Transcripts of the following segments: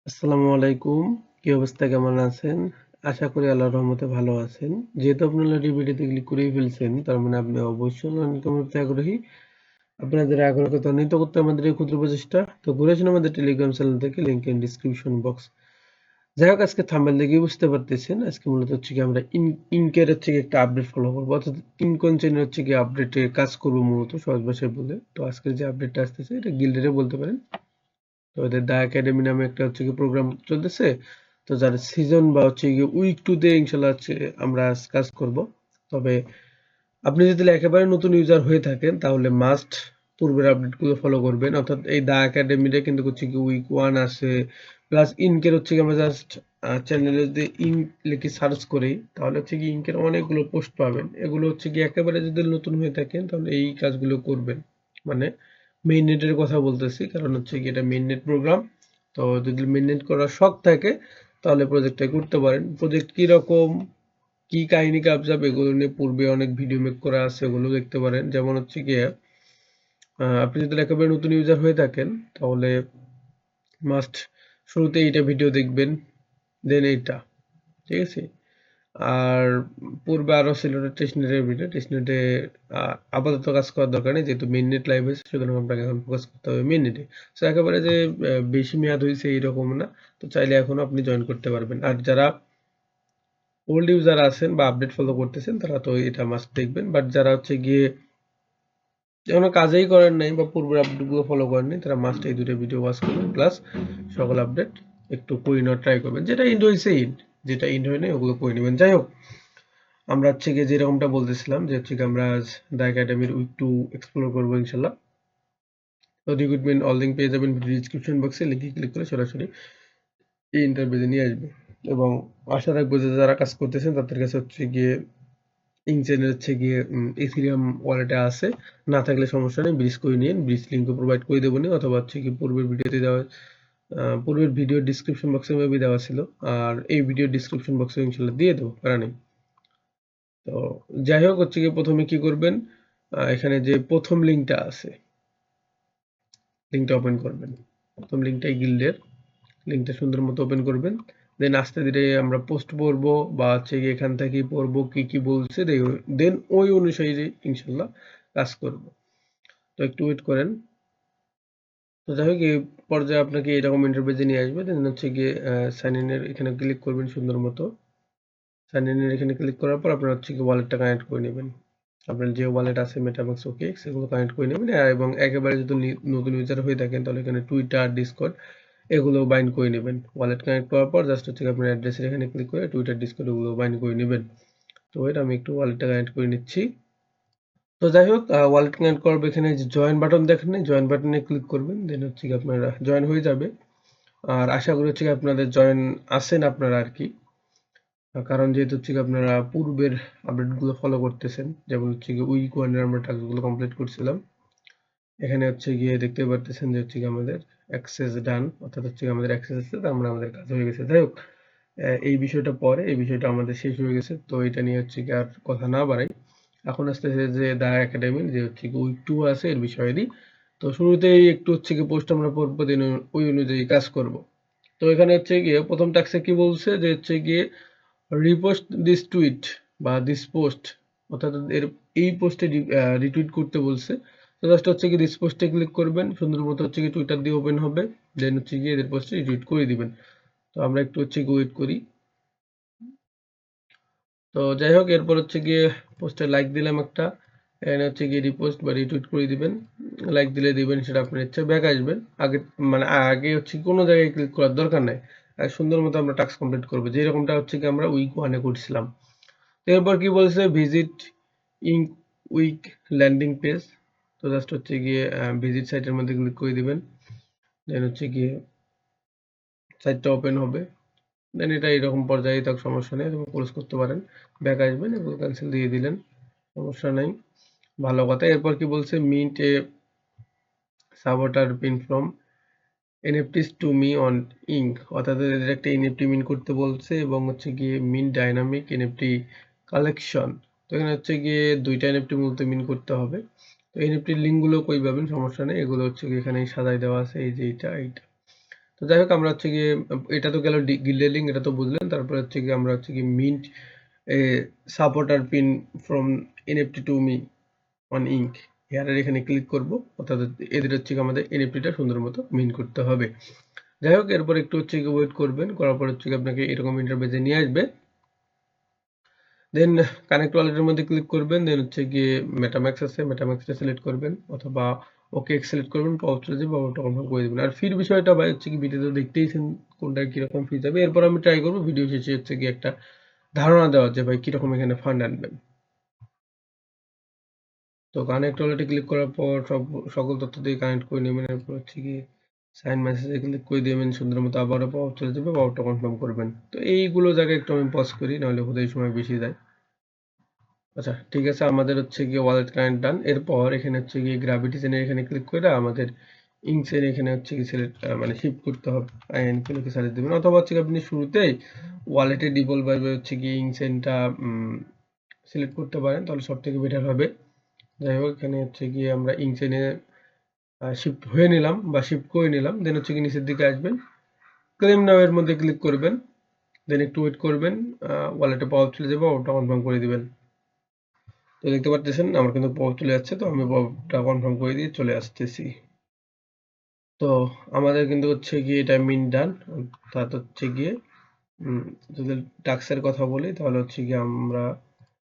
আসসালামু আলাইকুম। কি অবস্থা, কেমন আছেন? আশা করি আল্লাহর রহমতে ভালো আছেন। যেহেতু আপনি অলরেডি ভিডিওতে ক্লিক করেই ফেলছেন, তার মানে আপনি অবশ্যই অন্যতম প্রতি আগ্রহী। আপনাদের আগ্রহকে ত্বরান্বিত করতে আমাদের এই ক্ষুদ্র প্রচেষ্টা। তো ঘুরে আসুন আমাদের টেলিগ্রাম চ্যানেল থেকে, লিংক ইন ডিসক্রিপশন বক্স। যাই হোক, আজকে থাম্বনেল দেখেই বুঝতে পারতেছেন আজকে মূলত হচ্ছে কি আমরা ইনকের হচ্ছে কি একটা আপডেট ফলো করবো, অর্থাৎ ইনকন চেনের হচ্ছে কি আপডেটে কাজ করবো মূলত, সহজ ভাষায় বলে। তো আজকের যে আপডেটটা আসতেছে এটা গিল্ডেরে বলতে পারেন। তো ওদের দা একাডেমি নামে একটা হচ্ছে কি প্রোগ্রাম চলতেছে। তো যার সিজন বা হচ্ছে গিয়ে উইক 2 তে ইনশাআল্লাহ হচ্ছে আমরা কাজ করব। তবে আপনি যদি একেবারে নতুন ইউজার হয়ে থাকেন তাহলে মাস্ট পূর্বের আপডেটগুলো ফলো করবেন। অর্থাৎ এই দা একাডেমিটা কিন্তু হচ্ছে কি উইক 1 আছে, প্লাস ইনকের হচ্ছে কি আমরা জাস্ট চ্যানেলে যদি ইনক লিখে সার্চ করি তাহলে হচ্ছে কি ইনকের অনেকগুলো পোস্ট পাবেন। এগুলো হচ্ছে কি একেবারে যদি নতুন হয়ে থাকেন তাহলে এই কাজগুলো করবেন। মানে মেইননেটের কথা বলতেছি, কারণ হচ্ছে কি এটা মেইননেট প্রোগ্রাম। তো যদি মেইননেট করার শখ থাকে তাহলে প্রজেক্টটা করতে পারেন। প্রজেক্ট কিরকম, কি কাহিনী কাবজাব, এগুলো নিয়ে পূর্বে অনেক ভিডিও মেক করা আছে, ওগুলো দেখতে পারেন। যেমন হচ্ছে গিয়ে আপনি যদি একেবারে নতুন ইউজার হয়ে থাকেন তাহলে মাস্ট শুরুতে এইটা ভিডিও দেখবেন, দেন এইটা, ঠিক আছে। আর পূর্বে আরো ছিল টেস্টনেটের ভিডিও। টেস্টনেটে আপাতত কাজ করার দরকার নেই, যেহেতু মেইননেট লাইভ হয়েছে, সুতরাং আপনাকে এখন ফোকাস করতে হবে মেইননেটে। সো একেবারে যে বেশি মেয়াদ হয়েছে এইরকম না। তো চাইলে এখনো আপনি জয়েন করতে পারবেন। আর যারা ওল্ড ইউজার আছেন বা আপডেট ফলো করতেছেন তারা তো এটা মাস্ট দেখবেন। বাট যারা হচ্ছে গিয়ে এখনো কাজেই করেন নাই বা পূর্বের আপডেটগুলো ফলো করেন নাই, তারা মাস্ট এই দুটো ভিডিও ওয়াচ করবেন, প্লাস সকল আপডেট একটু করে নেওয়ার ট্রাই করবেন। যেটা ইন্ড হয়েছে ইন্ড, যেটা ইন্ড হয় নাই ওগুলো করে নেবেন। যাই হোক, আমরা হচ্ছে গিয়ে যেরকমটা বলতেছিলাম যে হচ্ছে আমরা আজ দ্য একাডেমির উইক 2 এক্সপ্লোর করবো ইনশাল্লাহ। তো রিক্রুটমেন্ট অল লিঙ্ক পেয়ে যাবেন ভিডিও ডিসক্রিপশন বক্সে, লিঙ্কে ক্লিক করে সরাসরি এই ইন্টারভিউতে নিয়ে আসবে। এবং আশা রাখবো যে যারা কাজ করতেছেন তাদের কাছে হচ্ছে গিয়ে ইনচেনের হচ্ছে গিয়ে ইথিরিয়াম ওয়ালেটে আছে। না থাকলে সমস্যা নেই, ব্রিজ করে নিন। ব্রিজ লিঙ্কও প্রোভাইড করে দেবো নি, অথবা হচ্ছে কি পূর্বের ভিডিওতে দেওয়া পূর্বের ভিডিও ডিসক্রিপশন বক্সে মেবি দেওয়া ছিল। আর এই ভিডিও ডিসক্রিপশন বক্সে ইনশাল্লাহ দিয়ে দেবো, প্যারা নেই। তো যাই হোক, হচ্ছে গিয়ে প্রথমে কি করবেন, এখানে যে প্রথম লিঙ্কটা আছে, লিঙ্কটা ওপেন করবেন। প্রথম লিঙ্কটাই গিল্ডের, লিঙ্কটা সুন্দর মতো ওপেন করবেন। দেন আস্তে ধীরে আমরা পোস্ট পড়বো বা হচ্ছে গিয়ে এখান থেকেই পড়বো কি কি বলছে, দেন ওই অনুযায়ী ইনশাল্লাহ কাজ করব। তো একটু ওয়েট করেন। তো যাই হোক, এই পর্যায়ে আপনাকে এরকম ইন্টারভিউতে নিয়ে আসবে। দেন হচ্ছে গিয়ে সাইন ইনের এখানে ক্লিক করবেন সুন্দর মতো। সাইন ইনের এখানে ক্লিক করার পর আপনার হচ্ছে কি ওয়ালেটটা কানেক্ট করে নেবেন। আপনার যে ওয়ালেট আছে মেটামাক্স, ওকে, সেগুলো কানেক্ট করে নেবেন। এবং একেবারে যদি নতুন ইউজার হয়ে থাকেন তাহলে এখানে টুইটার, ডিসকর্ড এগুলো বাইন্ড করে নেবেন। ওয়ালেট কানেক্ট করার পর জাস্ট হচ্ছে আপনার অ্যাড্রেসের এখানে ক্লিক করে টুইটার, ডিসকর্ড এগুলো বাইন্ড করে নেবেন। তো এটা আমি একটু ওয়ালেটটা কানেক্ট করে নিচ্ছি। তো যাই হোক, ওয়ালেট কানেক্ট করবে, এখানে যে জয়েন বাটন দেখেন, জয়েন বাটনে ক্লিক করবেন। দেন হচ্ছে কি আপনারা জয়েন হয়ে যাবে। আর আশা করি হচ্ছে আপনাদের জয়েন আছেন আপনারা আর কি। কারণ যেহেতু হচ্ছে আপনারা পূর্বের আপডেটগুলো ফলো করতেছেন, যেমন হচ্ছে কি উইক 1 এর আমরা টাস্কগুলো কমপ্লিট করছিলাম। এখানে হচ্ছে গিয়ে দেখতে পারতেছেন যে হচ্ছে আমাদের অ্যাক্সেস ডান, অর্থাৎ হচ্ছে আমাদের অ্যাক্সেস আছে, তার মানে আমাদের কাজ হয়ে গেছে। যাই হোক, এই বিষয়টা পরে, এই বিষয়টা আমাদের শেষ হয়ে গেছে। তো এটা নিয়ে হচ্ছে কি আর কথা না বাড়াই, এখন আসতেছে যে দা একাডেমির যে হচ্ছে কি উইক 2 আছে এর বিষয়ে দিই। তো শুরুতেই একটু হচ্ছে কি পোস্ট আমরা পড়বো, দিন ওই অনুযায়ী কাজ করব। তো এখানে হচ্ছে গিয়ে প্রথম টাস্কে কি বলছে যে হচ্ছে গিয়ে রিপোস্ট দিস টুইট বা দিস পোস্ট, অর্থাৎ এর এই পোস্টে রিটুইট করতে বলছে। তো জাস্ট হচ্ছে কি দিস পোস্টে ক্লিক করবেন, সুন্দর মতো হচ্ছে কি টুইটার দিয়ে ওপেন হবে। দেন হচ্ছে গিয়ে এদের পোস্টে রিটুইট করে দিবেন। তো আমরা একটু হচ্ছে কি ওয়েট করি। তো যাই হোক, এরপর হচ্ছে গিয়ে পোস্টে লাইক দিলাম একটা, এখানে হচ্ছে গিয়ে রিপোস্ট বা রিটুইট করে দিবেন। লাইক দিলে দিবেন, সেটা আপনার ইচ্ছা। ব্যাক আসবেন, আগে মানে আগে হচ্ছে কোনো জায়গায় ক্লিক করার দরকার নাই। আর সুন্দর মতো আমরা টাস্ক কমপ্লিট করবো, যেরকমটা হচ্ছে কি আমরা উইক 1 এ করছিলাম। এরপর কি বলছে, visit in week landing page. তো জাস্ট হচ্ছে গিয়ে ভিজিট সাইটের মধ্যে ক্লিক করে দিবেন। দেন হচ্ছে গিয়ে সাইটটা ওপেন হবে। দেন এটা এরকম পর্যায়ে থাক, সমস্যা নেই, তুমি ক্লোজ করতে পারেন। ব্যাক আসবেন এবং ক্যান্সেল দিয়ে দিলেন, সমস্যা নেই, ভালো কথা। এরপর কি বলছে, মিন্ট এ সাবটার পিন ফ্রম এনএফটিস টু মি অন ইঙ্ক, অর্থাৎ এদের একটা এনএফটি মিন করতে বলছে এবং হচ্ছে গিয়ে মিন ডাইনামিক এনএফটি কালেকশন। তো এখানে হচ্ছে গিয়ে দুইটা এনএফটি মূলত মিন করতে হবে। তো এনএফটি লিঙ্কগুলো কই পাবেন, সমস্যা নেই, এগুলো হচ্ছে গিয়ে এখানে সাজাই দেওয়া আছে, এই যে এইটা এইটা। তো যাই হোক আমরা হচ্ছে গিয়ে এটা তো গেল গিল্ডের লিঙ্ক, এটা তো বুঝলেন। তারপরে হচ্ছে গিয়ে আমরা হচ্ছে গিয়ে mint supporter pin from NFT to me on ink হেয়ারের এখানে ক্লিক করব, অর্থাৎ এদের হচ্ছে আমাদের এনএফটিটা সুন্দর মতো মিন করতে হবে। যাই হোক এরপর একটু হচ্ছে গিয়ে ওয়েট করবেন, করার পর হচ্ছে আপনাকে এরকম ইন্টারফেসে নিয়ে আসবে। দেন কানেক্ট ওয়ালেটের মধ্যে ক্লিক করবেন, দেন হচ্ছে গিয়ে মেটাম্যাক্স আছে, মেটাম্যাক্সটা সিলেক্ট করবেন অথবা ওকে সিলেক্ট করবেন, পাওয়ার চলে যাবে, পাওয়ারটা কনফার্ম করে দেবেন। আর ফির বিষয়টা ভাই হচ্ছে কি ভিডিওতে দেখতেইছেন কোনটা কিরকম ফি যাবে। এরপর আমি ট্রাই করবো ভিডিও শেষে হচ্ছে গিয়ে একটা ধারণা দেওয়া যে ভাই কিরকম এখানে ফান্ড আনবেন। তো কানেক্ট ওয়ালেটে ক্লিক করার পর সকল তথ্য দিয়ে কানেক্ট করে নেবেন। এরপর হচ্ছে কি সাইন মেসেজে ক্লিক করে দেবেন, সুন্দর মতো আবারও পাওয়ার চলে যাবে, পাওয়ারটা কনফার্ম করবেন। তো এইগুলো জায়গায় একটু আমি পজ করি, নাহলে বোধহয় সময় বেশি যায়। আচ্ছা ঠিক আছে, আমাদের হচ্ছে গিয়ে ওয়ালেট কানেক্ট ডান। এরপর এখানে হচ্ছে গিয়ে গ্র্যাভিটি চেনের এখানে ক্লিক করে আমাদের ইঙ্ক চেন এখানে হচ্ছে কি সিলেক্ট মানে শিফট করতে হবে, আইএনকে লিখে সার্চ দিবেন, অথবা হচ্ছে আপনি শুরুতেই ওয়ালেটে ডিফল্ট ভাবে হচ্ছে গিয়ে ইঙ্ক চেনটা সিলেক্ট করতে পারেন, তাহলে সব থেকে বেটার হবে। যাই হোক এখানে হচ্ছে গিয়ে আমরা ইঙ্ক চেনে শিফট হয়ে নিলাম বা শিফট করে নিলাম। দেন হচ্ছে কি নিচের দিকে আসবেন, ক্লেম নাও এর মধ্যে ক্লিক করবেন, দেন একটু ওয়েট করবেন, ওয়ালেটে পাওয়ার চলে যাবে, ওটা কনফার্ম করে দিবেন। তো দেখতে পাচ্ছেন আমার কিন্তু পাওয়ার চলে যাচ্ছে, তো আমি পাওয়ারটা কনফার্ম করে দিয়ে চলে আসতেছি। তো আমাদের কিন্তু হচ্ছে গিয়ে এটা মিন ডান, অর্থাৎ হচ্ছে গিয়ে যদি টাস্কের কথা বলি তাহলে হচ্ছে গিয়ে আমরা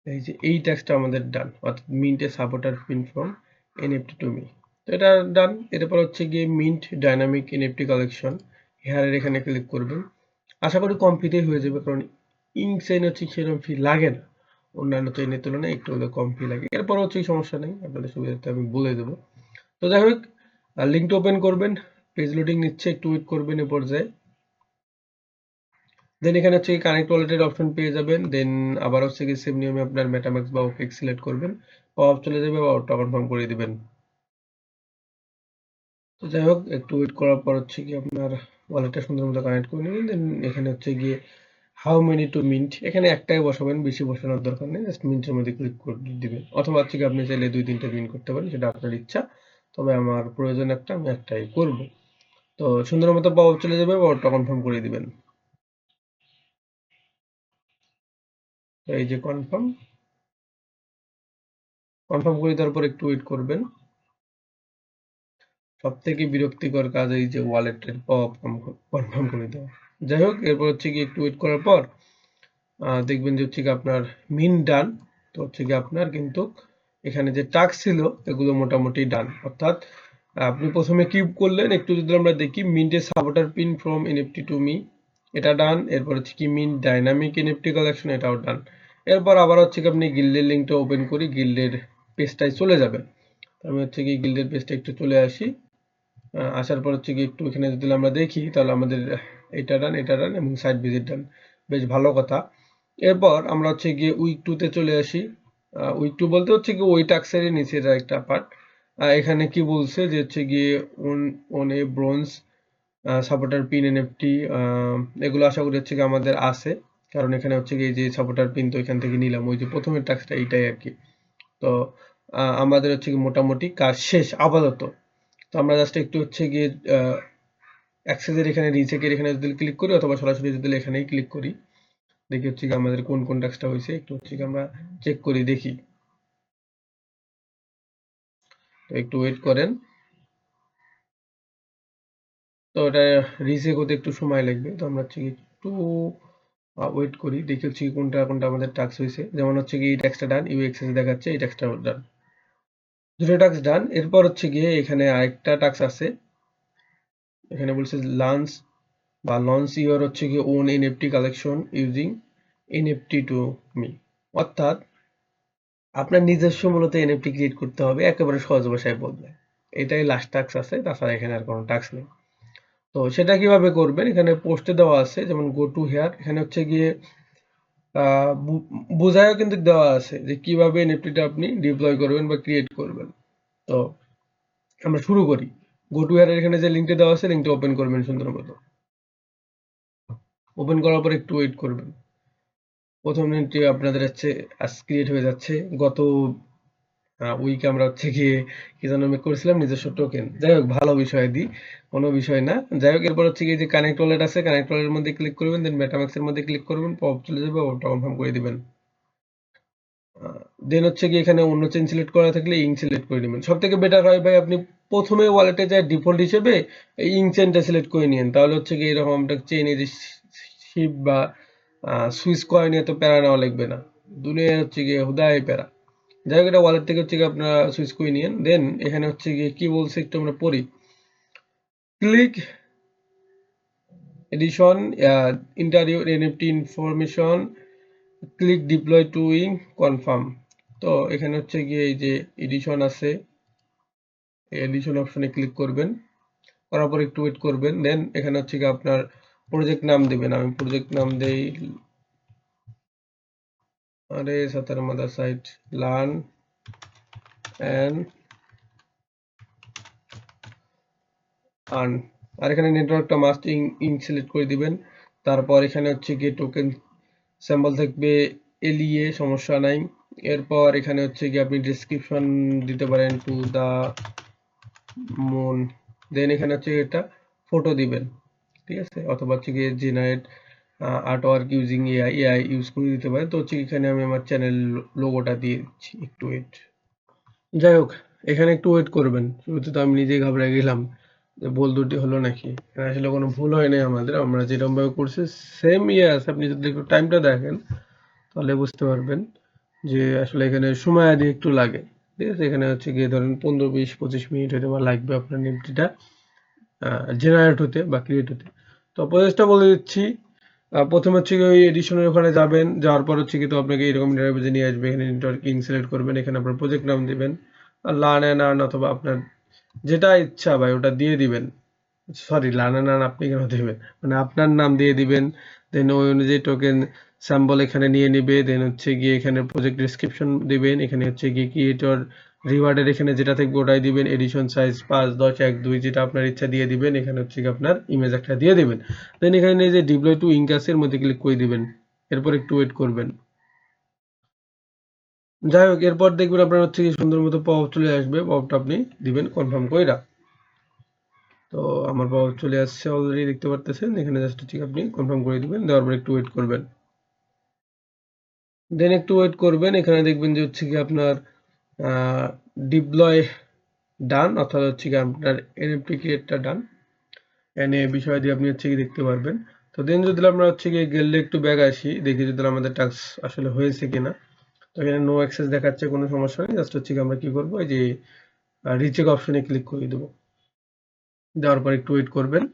এই যে এই টাস্কটা আমাদের ডান, অর্থাৎ মিন্টে supporter pin from NFT to me. তো এটা ডান। এরপর হচ্ছে গিয়ে মিন্ট ডাইনামিক এনএফটি কালেকশন, হেয়ারের এখানে ক্লিক করবেন। আশা করি কম ফিতেই হয়ে যাবে, কারণ ইঙ্ক চেইন হচ্ছে সেরকম ফি লাগে না, অন্যান্য চেইনের তুলনায় একটু হলে কম ফি লাগে। এরপর হচ্ছে সমস্যা নেই, আপনাদের সুবিধার্থে আমি বলে দেবো। তো যাই হোক লিঙ্কটা ওপেন করবেন, পেজ লোডিং নিচ্ছে, একটু ওয়েট করবেন এ পর্যায়ে। দেন এখানে হচ্ছে কানেক্ট ওয়ালেটের অপশন পেয়ে যাবেন। দেন আবার হচ্ছে কি সেম নিয়মে আপনার মেটাম্যাক্স বা ওকেক সিলেক্ট করবেন, পাওয়ার চলে যাবে, পাওয়ারটা কনফার্ম করে দিবেন। তো যাই হোক একটু ওয়েট করার পর হচ্ছে কি আপনার ওয়ালেটটা সুন্দর মতো কানেক্ট করে নেবেন। দেন এখানে হচ্ছে গিয়ে হাউ মেনি টু মিন্ট, এখানে একটাই বসাবেন, বেশি বসানোর দরকার নেই, জাস্ট মিন্টের মধ্যে ক্লিক করে দিবেন, অথবা হচ্ছে কি আপনি চাইলে 2-3টে মিন্ট করতে পারেন, সেটা আপনার ইচ্ছা। তবে আমার প্রয়োজন একটা, আমি একটাই করব। তো সুন্দর মতো পাওয়ার চলে যাবে, পাওয়ারটা কনফার্ম করে দিবেন। তো এই যে কনফার্ম করে দেওয়ার পর একটু ওয়েট করবেন। সব থেকে বিরক্তিকর কাজ এই যে ওয়ালেটের কনফার্ম করে দেওয়া। যাই হোক এরপর হচ্ছে কি একটু ওয়েট করার পর দেখবেন যে হচ্ছে কি আপনার মিন ডান। তো হচ্ছে কি আপনার কিন্তু এখানে যে টাস্ক ছিল এগুলো মোটামুটি ডান, অর্থাৎ আপনি প্রথমে কি করলেন একটু যদি আমরা দেখি, মিন্টে supporter pin from NFT to me, এটা ডান। এরপর হচ্ছে কি মিন্ট ডাইনামিক এনএফটি কালেকশন, এটাও ডান। এরপর আবার হচ্ছে কি আপনি গিল্ডের লিঙ্কটা ওপেন করি, গিল্ডের পেজটায় চলে যাবেন। আমি হচ্ছে কি গিল্ডের পেজটা একটু চলে আসি, আসার পর হচ্ছে কি একটু এখানে যদি আমরা দেখি তাহলে আমাদের এটা ডান, এটা ডান এবং সাইড ভিজিট ডান, বেশ ভালো কথা। এরপর আমরা হচ্ছে গিয়ে উইক টু তে চলে আসি। উইক টু বলতে হচ্ছে কি ওই টাক্সেরই নিচের একটা পার্ট। এখানে কি বলছে যে হচ্ছে গিয়ে own a bronze supporter pin NFT, এগুলো আশা করি হচ্ছে কি আমাদের আছে, কারণ এখানে হচ্ছে কি এই যে সাপোর্টার পিন তো এখান থেকে নিলাম, ওই যে প্রথমের টাক্সটা এইটাই আর কি। তো আমাদের হচ্ছে কি মোটামুটি কাজ শেষ আপাতত। তো আমরা জাস্ট একটু হচ্ছে গিয়ে অ্যাক্সেসের এখানে রিচেকের এখানে যদি ক্লিক করি, অথবা সরাসরি যদি এখানেই ক্লিক করি, দেখি হচ্ছে কি আমাদের কোন কোন টাস্কটা হয়েছে, একটু হচ্ছে কি আমরা চেক করি দেখি। তো একটু ওয়েট করেন, তো এটা রিচেক হতে একটু সময় লাগবে, তো আমরা হচ্ছে কি একটু ওয়েট করি, দেখি হচ্ছে কি কোনটা কোনটা আমাদের টাস্ক হয়েছে। যেমন হচ্ছে কি এই টাস্কটা ডান, ইউ এক্সেস দেখাচ্ছে, এই টাস্কটা ডান, দুটো টাস্ক ডান। এরপর হচ্ছে গিয়ে এখানে আরেকটা টাস্ক আছে, এখানে বলছে লাঞ্চ বা লঞ্চ ইউর হচ্ছে কি own NFT collection using NFT to me, অর্থাৎ আপনার নিজস্ব মূলত এনএফটি ক্রিয়েট করতে হবে, একেবারে সহজ ভাষায় বললে এটাই লাস্ট টাস্ক আছে, তাছাড়া এখানে আর কোনো টাস্ক নেই। তো সেটা কিভাবে করবেন, এখানে পোস্টে দেওয়া আছে, যেমন গো টু হেয়ার, এখানে হচ্ছে গিয়ে বোঝায়ও কিন্তু দেওয়া আছে যে কিভাবে এনএফটিটা আপনি ডিপ্লয় করবেন বা ক্রিয়েট করবেন। তো আমরা শুরু করি, গো টু হেয়ার এখানে যে লিঙ্কটা দেওয়া আছে, লিঙ্কটা ওপেন করবেন সুন্দর মতো। ওপেন করার পর একটু ওয়েট করবেন, প্রথম লিঙ্কটি আপনাদের হচ্ছে ক্রিয়েট হয়ে যাচ্ছে। গত উইকে আমরা হচ্ছে গিয়ে কি যেন আমি করেছিলাম নিজস্ব টোকেন। যাই হোক ভালো বিষয় দি, কোনো বিষয় না। যাই হোক এরপর হচ্ছে গিয়ে যে কানেক্ট ওয়ালেট আছে, কানেক্ট ওয়ালেটের মধ্যে ক্লিক করবেন, দেন মেটামাক্স এর মধ্যে ক্লিক করবেন, পপ চলে যাবে, ওটা কনফার্ম করে দিবেন। দেন হচ্ছে গিয়ে এখানে অন্য চেইন সিলেক্ট করা থাকলে ইঙ্ক সিলেক্ট করে নেবেন। সবথেকে বেটার হয় ভাই আপনি প্রথমে ওয়ালেটে যায় ডিফল্ট হিসেবে এই ইঙ্ক চেইনটা সিলেক্ট করে নিয়েন, তাহলে হচ্ছে গিয়ে এরকম আপনার চেইনে যে শিপ বা সুইচ কয়েন এত প্যারা নেওয়া লাগবে না, দুনিয়া হচ্ছে গিয়ে হুদাই প্যারা। যাই হোক এটা ওয়ালেট থেকে হচ্ছে গিয়ে আপনারা সুইচ করে নিয়েন। দেন এখানে হচ্ছে গিয়ে কি বলছে একটু আমরা পড়ি, click edition interior NFT information, click deploy to ink confirm. তো এখানে হচ্ছে গিয়ে এই যে এডিশন আছে, এই এডিশন অপশনে ক্লিক করবেন, করার পর একটু ওয়েট করবেন। দেন এখানে হচ্ছে গিয়ে আপনার প্রজেক্ট নাম দিবেন। আমি প্রজেক্ট নাম দেই, আরে সাতার mother site learn and earn. আর এখানে নেটওয়ার্কটা মাস্ট ইঙ্ক সিলেক্ট করে দিবেন। তারপর এখানে হচ্ছে গিয়ে টোকেন সিম্বল থাকবে এলইএ, সমস্যা নাই। এরপর এখানে হচ্ছে গিয়ে আপনি ডেসক্রিপশন দিতে পারেন টু দা মুন। দেন এখানে হচ্ছে এটা ফটো দিবেন, ঠিক আছে, অথবা হচ্ছে গিয়ে generate art work using AI, AI use করে দিতে পারেন। তো হচ্ছে এখানে আমি আমার চ্যানেল লোগোটা দিয়ে দিচ্ছি, একটু ওয়েট। যাই হোক এখানে একটু ওয়েট করবেন, শুরুতে তো আমি নিজেই ঘাবড়ে গেলাম যে ভুল দুটি হলো নাকি। এখানে আসলে কোনো ভুল হয় নাই আমাদের, আমরা যেরকম ভাবে করছি সেম ইয়ে আছে। আপনি যদি একটু টাইমটা দেখেন তাহলে বুঝতে পারবেন যে আসলে এখানে সময় আদি একটু লাগে, ঠিক আছে। এখানে হচ্ছে গিয়ে ধরেন 15, 20, 25 মিনিট হয়তো বা লাগবে আপনার নিফটিটা জেনারেট হতে বা ক্রিয়েট হতে। তো প্রসেসটা বলে দিচ্ছি। প্রথমে হচ্ছে গিয়ে ওই এডিশনের ওখানে যাবেন, যাওয়ার পর হচ্ছে কিন্তু আপনাকে এরকম ইন্টারফেসে নিয়ে আসবে। এখানে নেটওয়ার্ক ইন সিলেক্ট করবেন, এখানে আপনার প্রজেক্ট নাম দিবেন, আর লার্ন অ্যান্ড আর্ন অথবা আপনার যেটা ইচ্ছা ভাই ওটা দিয়ে দিবেন। সরি, লার্ন অ্যান্ড আর্ন আপনি কেন দিবেন, মানে আপনার নাম দিয়ে দিবেন। দেন ওই অনুযায়ী টোকেন স্যাম্বল এখানে নিয়ে নিবে। দেন হচ্ছে গিয়ে এখানে প্রজেক্ট ডেসক্রিপশন দিবেন, এখানে হচ্ছে গিয়ে ক্রিয়েটর রিওয়ার্ডের এখানে যেটা থাকবে ওটাই দিবেন। এডিশন সাইজ 5, 10, 1, 2 যেটা আপনার ইচ্ছা দিয়ে দিবেন। এখানে হচ্ছে গিয়ে আপনার ইমেজ একটা দিয়ে দিবেন। দেন এখানে যে ডিপ্লয় টু ইঙ্ক আছে এর মধ্যে ক্লিক করে দিবেন, এরপর একটু ওয়েট করবেন। যাই হোক এরপর দেখবেন আপনার হচ্ছে কি সুন্দর মতো পপ চলে আসবে, পপটা আপনি দিবেন কনফার্ম কইরা। তো আমার পপ চলে আসছে অলরেডি, দেখতে পারতেছেন। এখানে জাস্ট ঠিক আপনি কনফার্ম করে দিবেন, দেওয়ার পর একটু ওয়েট করবেন। দেন একটু ওয়েট করবেন, এখানে দেখবেন যে হচ্ছে কি আপনার ডিপ্লয় ডান, অর্থাৎ হচ্ছে কি আপনার এনএফটি ক্রিয়েটটা ডান। এনে বিষয় দিয়ে আপনি হচ্ছে কি দেখতে পারবেন। তো দেন যদি আমরা হচ্ছে গিয়ে গেলে একটু ব্যাক আসি, দেখি যদি আমাদের টাস্ক আসলে হয়েছে কিনা। তো এখানে নো অ্যাক্সেস দেখাচ্ছে, কোনো সমস্যা নেই। জাস্ট হচ্ছে কি আমরা কি করবো, এই যে রিচেক অপশনে ক্লিক করে দেবো, দেওয়ার পর একটু ওয়েট করবেন।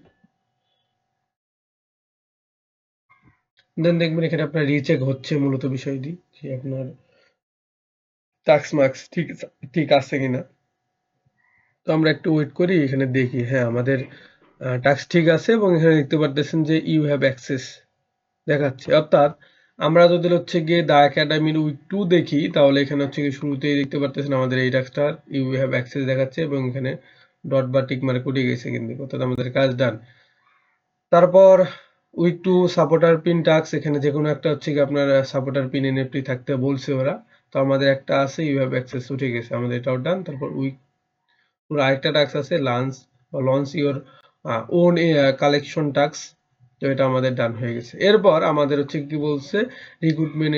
দেন দেখবেন এখানে আপনার রিচেক হচ্ছে মূলত বিষয়টি, যে আপনার টাস্ক মার্কস ঠিক আছে কিনা। তো আমরা একটু ওয়েট করি, এখানে দেখি হ্যাঁ আমাদের টাস্ক ঠিক আছে, এবং এখানে দেখতে পারতেছেন যে ইউ হ্যাভ অ্যাক্সেস দেখাচ্ছে। অর্থাৎ আমরা যদি হচ্ছে গিয়ে দা একাডেমির উইক 2 দেখি, তাহলে এখানে হচ্ছে গিয়ে শুরুতেই দেখতে পারতেছেন আমাদের এই টাস্কটা ইউ হ্যাভ অ্যাক্সেস দেখাচ্ছে, এবং এখানে ডট বা টিক মার্ক উঠে গেছে, কিন্তু অর্থাৎ আমাদের কাজ ডান। তারপর উইক 2 সাপোর্টার পিন টাস্ক, এখানে যে কোনো একটা হচ্ছে কি আপনার সাপোর্টার পিন এনএফটি থাকতে বলছে ওরা। তো আমাদের একটা আছে, ইউ হ্যাভ অ্যাক্সেস উঠে গেছে, আমাদের এটাও ডান। তারপর উইক আরেকটা টাস্ক আছে launch your own collection task, তো এটা আমাদের ডান হয়ে গেছে। এরপর আমাদের হচ্ছে কি বলছে, রিক্রুটমেন্ট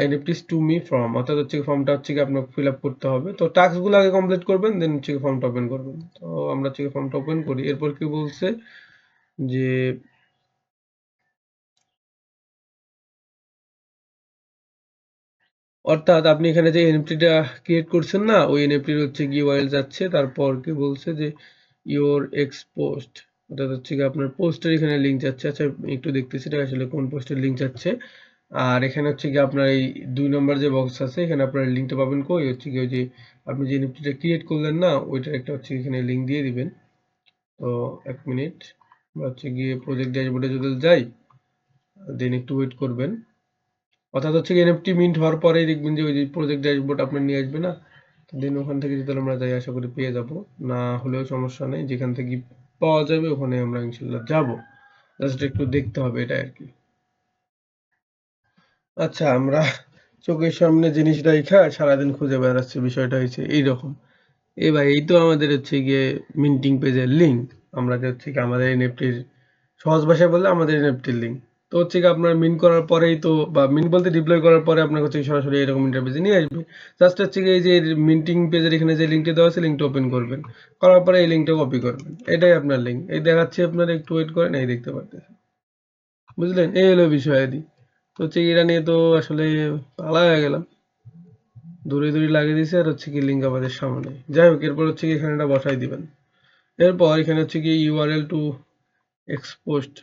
এনএফটিস টু মি ফর্ম, অর্থাৎ হচ্ছে ফর্মটা হচ্ছে কি আপনাকে ফিল আপ করতে হবে। তো টাস্ক গুলো আগে কমপ্লিট করবেন, দেন হচ্ছে ফর্মটা ওপেন করবেন। তো আমরা হচ্ছে ফর্মটা ওপেন করি। এরপর কি বলছে যে অর্থাৎ আপনি এখানে যে এনএফটিটা ক্রিয়েট করছেন না, ওই এনএফটির হচ্ছে ইউআরএল যাচ্ছে। তারপর কি বলছে যে ইওর এক্স পোস্ট, অর্থাৎ হচ্ছে কি আপনার পোস্টের এখানে লিঙ্ক যাচ্ছে। আচ্ছা একটু দেখতেছি এটা আসলে কোন পোস্টের লিঙ্ক যাচ্ছে। আর এখানে হচ্ছে কি আপনার এই 2 নম্বর যে বক্স আছে, এখানে আপনার লিঙ্কটা পাবেন কই, হচ্ছে কি ওই যে আপনি যে এনএফটিটা ক্রিয়েট করলেন না, ওইটার একটা হচ্ছে এখানে লিঙ্ক দিয়ে দিবেন। তো 1 মিনিট, আমরা হচ্ছে গিয়ে প্রজেক্ট ড্যাশবোর্ডে যদি যাই, দেন একটু ওয়েট করবেন। অর্থাৎ হচ্ছে এনএফটি মিন্ট হওয়ার পরেই দেখবেন যে ওই যে প্রজেক্ট ড্যাশবোর্ড আপনার নিয়ে আসবে না। দেন ওখান থেকে যদি আমরা যাই, আশা করি পেয়ে যাব, না হলেও সমস্যা নেই, যেখান থেকে পাওয়া যাবে ওখানে আমরা ইনশাল্লাহ যাব। জাস্ট একটু দেখতে হবে এটা আর কি। আচ্ছা আমরা চোখের সামনে জিনিস রাইখা সারাদিন খুঁজে বেড়াচ্ছে, বিষয়টা হয়েছে এইরকম। এ ভাই এই তো আমাদের হচ্ছে গিয়ে মিন্টিং পেজের লিঙ্ক। আমরা যে হচ্ছে কি আমাদের এনএফটির সহজ ভাষায় বললে আমাদের এনএফটির লিঙ্ক। তো হচ্ছে কি আপনার মিন করার পরেই তো, বা মিন বলতে ডিপ্লয় করার পরে আপনার হচ্ছে কি সরাসরি এরকম ইন্টারফেসে নিয়ে আসবে। জাস্ট হচ্ছে কি এই যে মিন্টিং পেজের এখানে যে লিঙ্কটা দেওয়া আছে, লিঙ্কটা ওপেন করবেন, করার পরে এই লিঙ্কটা কপি করবেন, এটাই আপনার লিঙ্ক। এই দেখাচ্ছি আপনার, একটু ওয়েট করেন, এই দেখতে পারতেছেন, বুঝলেন? এই হলো বিষয়াদি। তো হচ্ছে কি এটা নিয়ে তো আসলে পালা হয়ে গেলাম, দূরে দূরে লাগিয়ে দিছে, আর হচ্ছে কি লিঙ্ক আমাদের সামনে। যাই হোক, এরপর হচ্ছে কি এখানে এটা বসাই দিবেন। এরপর এখানে হচ্ছে কি URL to X post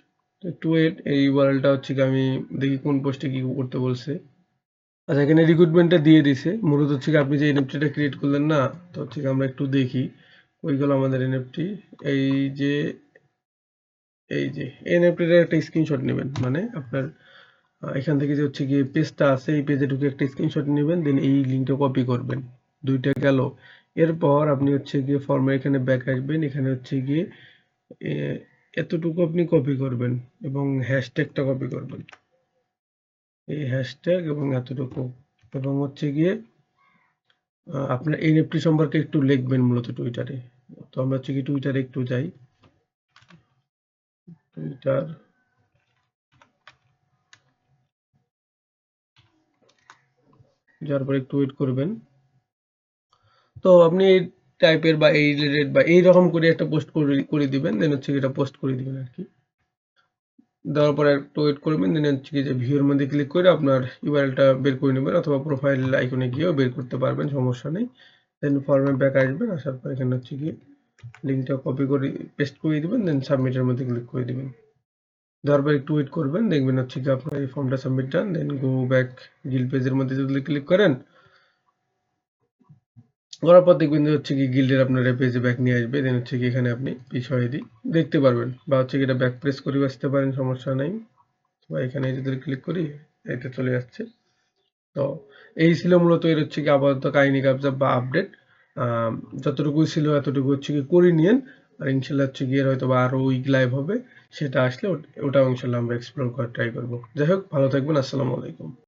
to add, এই ইউআরএলটা হচ্ছে কি আমি দেখি কোন পোস্টে কি করতে বলছে। আচ্ছা, এখানে রিক্রুটমেন্টটা দিয়ে দিছে। মূলত হচ্ছে কি আপনি যে এনএফটিটা ক্রিয়েট করলেন না, তো হচ্ছে কি আমরা একটু দেখি ওইগুলো আমাদের এনএফটি। এই যে এই যে এনএফটির একটা স্ক্রিনশট নেবেন, মানে আপনার এখান থেকে যে হচ্ছে গিয়ে পেজটা আছে, এই পেজে ঢুকে একটা স্ক্রিনশট নেবেন, দেন এই লিঙ্কটা কপি করবেন। দুইটা গেল। এরপর আপনি হচ্ছে গিয়ে ফর্মে এখানে ব্যাক আসবেন, এখানে হচ্ছে গিয়ে এ এতটুকু আপনি কপি করবেন এবং হ্যাশট্যাগটা কপি করবেন। এই হ্যাশট্যাগ এবং এতটুকু, এবং হচ্ছে গিয়ে আপনার এনএফটি সম্পর্কে একটু লিখবেন মূলত টুইটারে। তো আমরা হচ্ছে কি টুইটারে একটু যাই। টুইটার, যার পর একটু ওয়েট করবেন। তো আপনি এই টাইপের বা এই রিলেটেড বা এইরকম করে একটা পোস্ট করে দিবেন, দেন হচ্ছে এটা পোস্ট করে দিবেন আর কি। দেওয়ার পরে একটু ওয়েট করবেন, দেন হচ্ছে কি যে ভিউর মধ্যে ক্লিক করে আপনার ইউআরএলটা বের করে নেবেন, অথবা প্রোফাইল আইকনে গিয়েও বের করতে পারবেন, সমস্যা নেই। দেন ফর্মে ব্যাক আসবেন, আসার পর এখানে হচ্ছে কি লিঙ্কটা কপি করে পেস্ট করে দিবেন, দেন সাবমিটের মধ্যে ক্লিক করে দিবেন। দেওয়ার পর একটু ওয়েট করবেন, দেখবেন হচ্ছে কি আপনার এই ফর্মটা সাবমিট ডান। দেন গো ব্যাক গিল্ড পেজের মধ্যে যদি ক্লিক করেন, করার পর দেখবেন যে হচ্ছে কি গিল্ডের আপনার পেজে ব্যাক নিয়ে আসবে, দেন হচ্ছে কি এখানে আপনি বিষয় দিই দেখতে পারবেন, বা হচ্ছে কি এটা ব্যাক প্রেস করে আসতে পারেন, সমস্যা নাই। বা এখানে যদি ক্লিক করি, এটা চলে যাচ্ছে। তো এই ছিল মূলত এর হচ্ছে কি আপাতত কাহিনী কাবজা বা আপডেট। যতটুকু ছিল এতটুকু হচ্ছে কি করে নিয়েন। আর ইনশাল্লাহ হচ্ছে গিয়ে হয়তো বা আরো উইক লাইভ হবে, সেটা আসলে ওটাও ইনশাল্লাহ আমরা এক্সপ্লোর করার ট্রাই করবো। যাই হোক, ভালো থাকবেন, আসসালামু আলাইকুম।